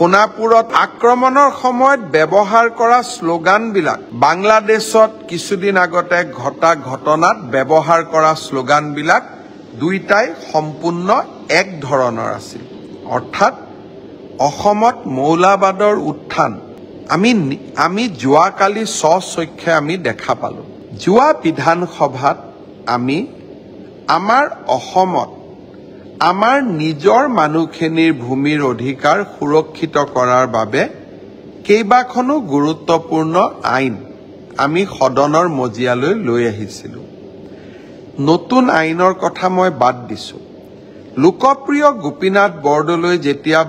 সোনাপুৰত আক্ৰমণৰ সময়ত ব্যৱহাৰ কৰা শ্লোগানবিলাক বাংলাদেশত কিছুদিন আগতে ঘটা ঘটনাত ব্যৱহাৰ কৰা শ্লোগানবিলাক দুইটাই সম্পূৰ্ণ এক ধৰণৰ আছিল। অৰ্থাৎ অসমত মৌলবাদৰ উত্থান আমি যোৱাকালি স্বচক্ষে আমি দেখা পালো। যোৱা বিধানসভাত আমি আমাৰ অসমত আমাৰ নিজৰ মানুহখিনিৰ ভূমিৰ অধিকাৰ সুৰক্ষিত কৰাৰ বাবে কেইবাখনো গুৰুত্বপূৰ্ণ আইন আমি সদনৰ মজিয়ালৈ লৈ আহিছিলোঁ। নতুন আইনৰ কথা মই বাদ দিছোঁ। লোকপ্ৰিয় গোপীনাথ বৰদলৈ যেতিয়া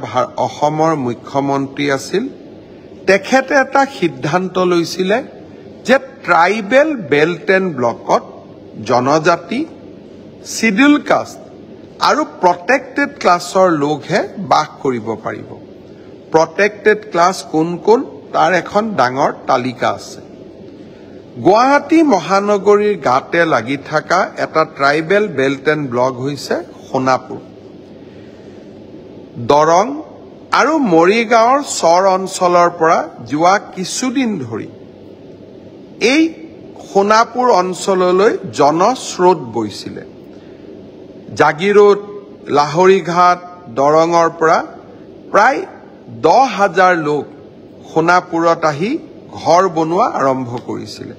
অসমৰ মুখ্যমন্ত্ৰী আছিল, তেখেতে এটা সিদ্ধান্ত লৈছিলে যে ট্ৰাইবেল বেল্ট এণ্ড ব্লকত জনজাতি, শিডিউল কাষ্ট আৰু প্ৰটেক্টেড ক্লাছৰ লোকহে বাস কৰিব পাৰিব। প্ৰটেক্টেড ক্লাছ কোন কোন তাৰ এখন ডাঙৰ তালিকা আছে। গুৱাহাটী মহানগৰীৰ গাতে লাগি থকা এটা ট্ৰাইবেল বেল্ট এণ্ড ব্লক হৈছে সোণাপুৰ। দৰং আৰু মৰিগাঁৱৰ চৰ অঞ্চলৰ পৰা যোৱা কিছুদিন ধৰি এই সোণাপুৰ অঞ্চললৈ জনস্ৰোত বৈছিলে। জাগিৰোড, লাহৰীঘাট, দৰঙৰ পৰা প্ৰায় 10,000 লোক সোণাপুৰত আহি ঘৰ বনোৱা আৰম্ভ কৰিছিলে।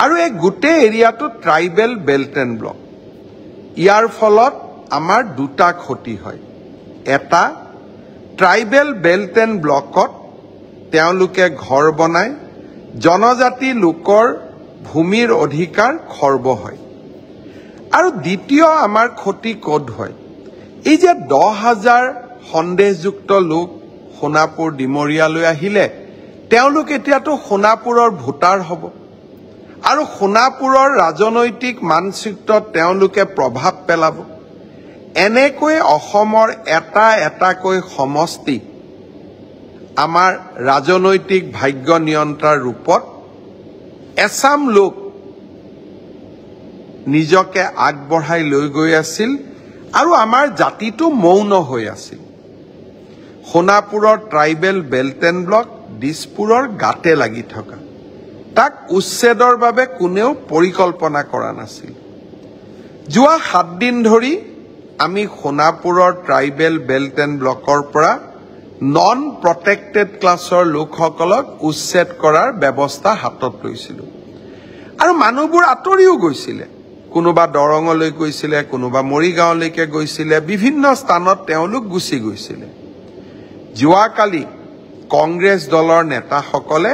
আৰু এই গোটেই এৰিয়াটো ট্ৰাইবেল বেল্ট এণ্ড ব্লক। ইয়াৰ ফলত আমাৰ দুটা ক্ষতি হয়। এটা, ট্ৰাইবেল বেল্ট এণ্ড ব্লকত তেওঁলোকে ঘৰ বনায়, জনজাতি লোকৰ ভূমিৰ অধিকাৰ খৰ্ব হয়। আৰু দ্বিতীয় আমাৰ ক্ষতি ক'ত হয়? এই যে 10,000 সন্দেহযুক্ত লোক সোণাপুৰ ডিমৰীয়ালৈ আহিলে, তেওঁলোক এতিয়াতো সোণাপুৰৰ ভোটাৰ হ'ব আৰু সোণাপুৰৰ ৰাজনৈতিক মানচিত্ৰত তেওঁলোকে প্ৰভাৱ পেলাব। এনেকৈ অসমৰ এটা এটাকৈ সমষ্টি আমাৰ ৰাজনৈতিক ভাগ্য নিয়ন্ত্ৰাৰ ৰূপত এছাম লোক নিজকে আগবঢ়াই লৈ গৈ আছিল আৰু আমাৰ জাতিটো মৌন হৈ আছিল। সোণাপুৰৰ ট্ৰাইবেল বেল্ট এণ্ড ব্লক দিছপুৰৰ গাতে লাগি থকা, তাক উচ্ছেদৰ বাবে কোনেও পৰিকল্পনা কৰা নাছিল। যোৱা 7 দিন ধৰি আমি সোণাপুৰৰ ট্ৰাইবেল বেল্ট এণ্ড ব্লকৰ পৰা নন প্ৰটেক্টেড ক্লাছৰ লোকসকলক উচ্ছেদ কৰাৰ ব্যৱস্থা হাতত লৈছিলোঁ। আৰু মানুহবোৰ আঁতৰিও গৈছিলে। কোনোবা দৰঙলৈ গৈছিলে, কোনোবা মৰিগাঁৱলৈকে গৈছিলে, বিভিন্ন স্থানত তেওঁলোক গুচি গৈছিলে। যোৱাকালি কংগ্ৰেছ দলৰ নেতাসকলে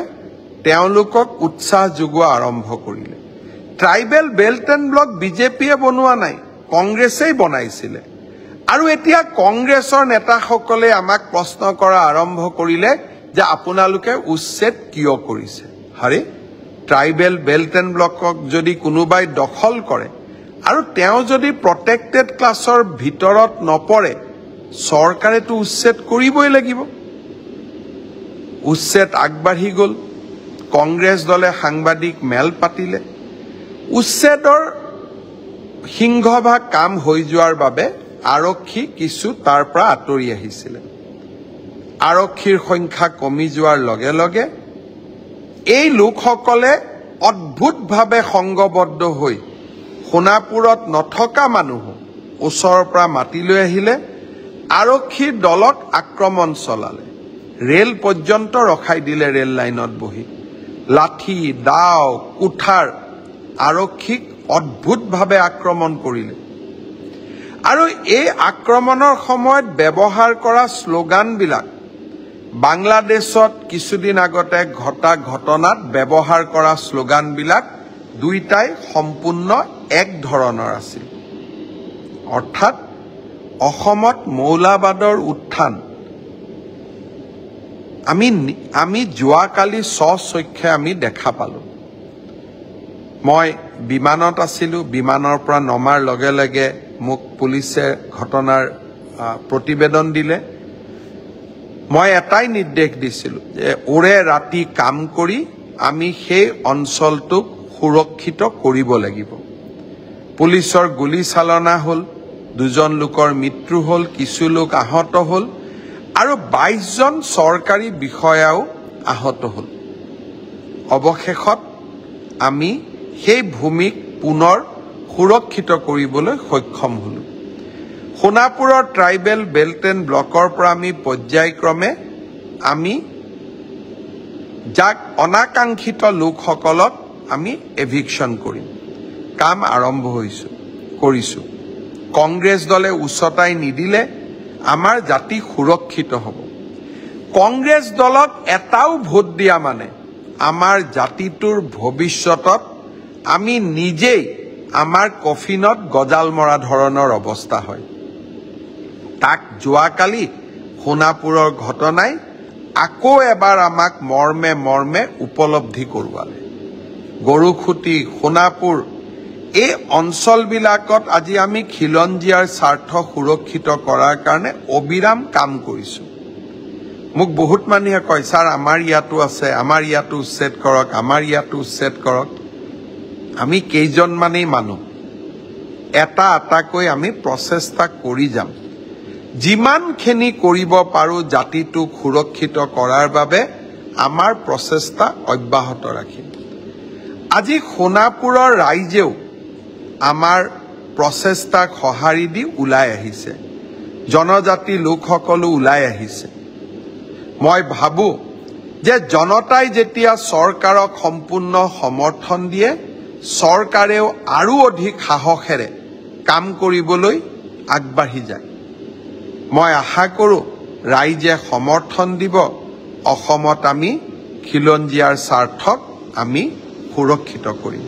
তেওঁলোকক উৎসাহ যোগোৱা আৰম্ভ কৰিলে। ট্ৰাইবেল বেল্ট এণ্ড ব্লক বিজেপিয়ে বনোৱা নাই, কংগ্ৰেছেই বনাইছিলে। আৰু এতিয়া কংগ্ৰেছৰ নেতাসকলে আমাক প্ৰশ্ন কৰা আৰম্ভ কৰিলে যে আপোনালোকে উচ্ছেদ কিয় কৰিছে? হাৰে, ট্ৰাইবেল বেল্ট এণ্ড ব্লকক যদি কোনোবাই দখল কৰে আৰু তেওঁ যদি প্ৰটেক্টেড ক্লাছৰ ভিতৰত নপৰে, চৰকাৰেতো উচ্ছেদ কৰিবই লাগিব। উচ্ছেদ আগবাঢ়ি গ'ল। কংগ্ৰেছ দলে সাংবাদিক মেল পাতিলে। উচ্ছেদৰ সিংহভাগ কাম হৈ যোৱাৰ বাবে আৰক্ষী কিছু তাৰ পৰা আঁতৰি আহিছিলে। আৰক্ষীৰ সংখ্যা কমি যোৱাৰ লগে লগে এই লোকসকলে অদ্ভুতভাৱে সংঘবদ্ধ হৈ সোণাপুৰত নথকা মানুহ ওচৰৰ পৰা মাতি লৈ আহিলে, আৰক্ষীৰ দলক আক্ৰমণ চলালে, ৰেল পৰ্যন্ত ৰখাই দিলে। ৰেল লাইনত বহি লাঠি, দাও, কুঠাৰ আৰক্ষীক অদ্ভুতভাৱে আক্ৰমণ কৰিলে। আৰু এই আক্ৰমণৰ সময়ত ব্যৱহাৰ কৰা শ্লোগানবিলাক বাংলাদেশত কিছুদিন আগতে ঘটা ঘটনাত ব্যৱহাৰ কৰা শ্লোগানবিলাক দুইটাই সম্পূৰ্ণ এক ধৰণৰ আছিল। অৰ্থাৎ অসমত মৌলবাদৰ উত্থান আমি যোৱাকালি স্বচক্ষে আমি দেখা পালোঁ। মই বিমানত আছিলোঁ। বিমানৰ পৰা নমাৰ লগে লগে মোক পুলিচে ঘটনাৰ প্ৰতিবেদন দিলে। মই এটাই নিৰ্দেশ দিছিলোঁ যে ওৰে ৰাতি কাম কৰি আমি সেই অঞ্চলটোক সুৰক্ষিত কৰিব লাগিব। পুলিচৰ গুলীচালনা হ'ল, 2জন লোকৰ মৃত্যু হ'ল, কিছু লোক আহত হ'ল। আৰু 22 জন চৰকাৰী বিষয়াও আহত হ'ল। অৱশেষত আমি সেই ভূমিক পুনৰ সুৰক্ষিত কৰিবলৈ সক্ষম হ'লো। সোণাপুৰৰ ট্ৰাইবেল বেল্ট এণ্ড ব্লকৰ পৰা আমি পৰ্যায়ক্ৰমে আমি যাক অনাকাংক্ষিত লোকসকলক আমি এভিকশ্যন কৰিম। কাম আৰম্ভ কৰিছোঁ। কংগ্ৰেছ দলে উচতাই নিদিলে আমাৰ জাতি সুৰক্ষিত হ'ব। কংগ্ৰেছ দলক এটাও ভোট দিয়া মানে আমাৰ জাতিটোৰ ভৱিষ্যতত আমি নিজেই আমাৰ কফিনত গজাল মৰা ধৰণৰ অৱস্থা হয়। তাক যোৱাকালি সোণাপুৰৰ ঘটনাই আকৌ এবাৰ আমাক মৰ্মে মৰ্মে উপলব্ধি কৰোৱালে। গৰুখুটি, সোণাপুৰ এই অঞ্চলবিলাকত আজি আমি খিলঞ্জীয়াৰ স্বাৰ্থ সুৰক্ষিত কৰাৰ কাৰণে অবিৰাম কাম কৰিছোঁ। মোক বহুত মানুহে কয়, ছাৰ আমাৰ ইয়াতো আছে, আমাৰ ইয়াতো উচ্ছেদ কৰক, আমাৰ ইয়াতো উচ্ছেদ কৰক। আমি কেইজনমানেই মানুহ, এটা এটাকৈ আমি প্ৰচেষ্টা কৰি যাম। যিমানখিনি কৰিব পাৰোঁ জাতিটোক সুৰক্ষিত কৰাৰ বাবে আমাৰ প্ৰচেষ্টা অব্যাহত ৰাখিম। আজি সোণাপুৰৰ ৰাইজেও আমাৰ প্ৰচেষ্টাক সঁহাৰি দি ওলাই আহিছে, জনজাতি লোকসকলো ওলাই আহিছে। মই ভাবোঁ যে জনতাই যেতিয়া চৰকাৰক সম্পূৰ্ণ সমৰ্থন দিয়ে, চৰকাৰেও আৰু অধিক সাহসেৰে কাম কৰিবলৈ আগবাঢ়ি যায়। মই আশা কৰোঁ ৰাইজে সমৰ্থন দিব, অসমত আমি খিলঞ্জীয়াৰ স্বাৰ্থক আমি সুৰক্ষিত কৰিম।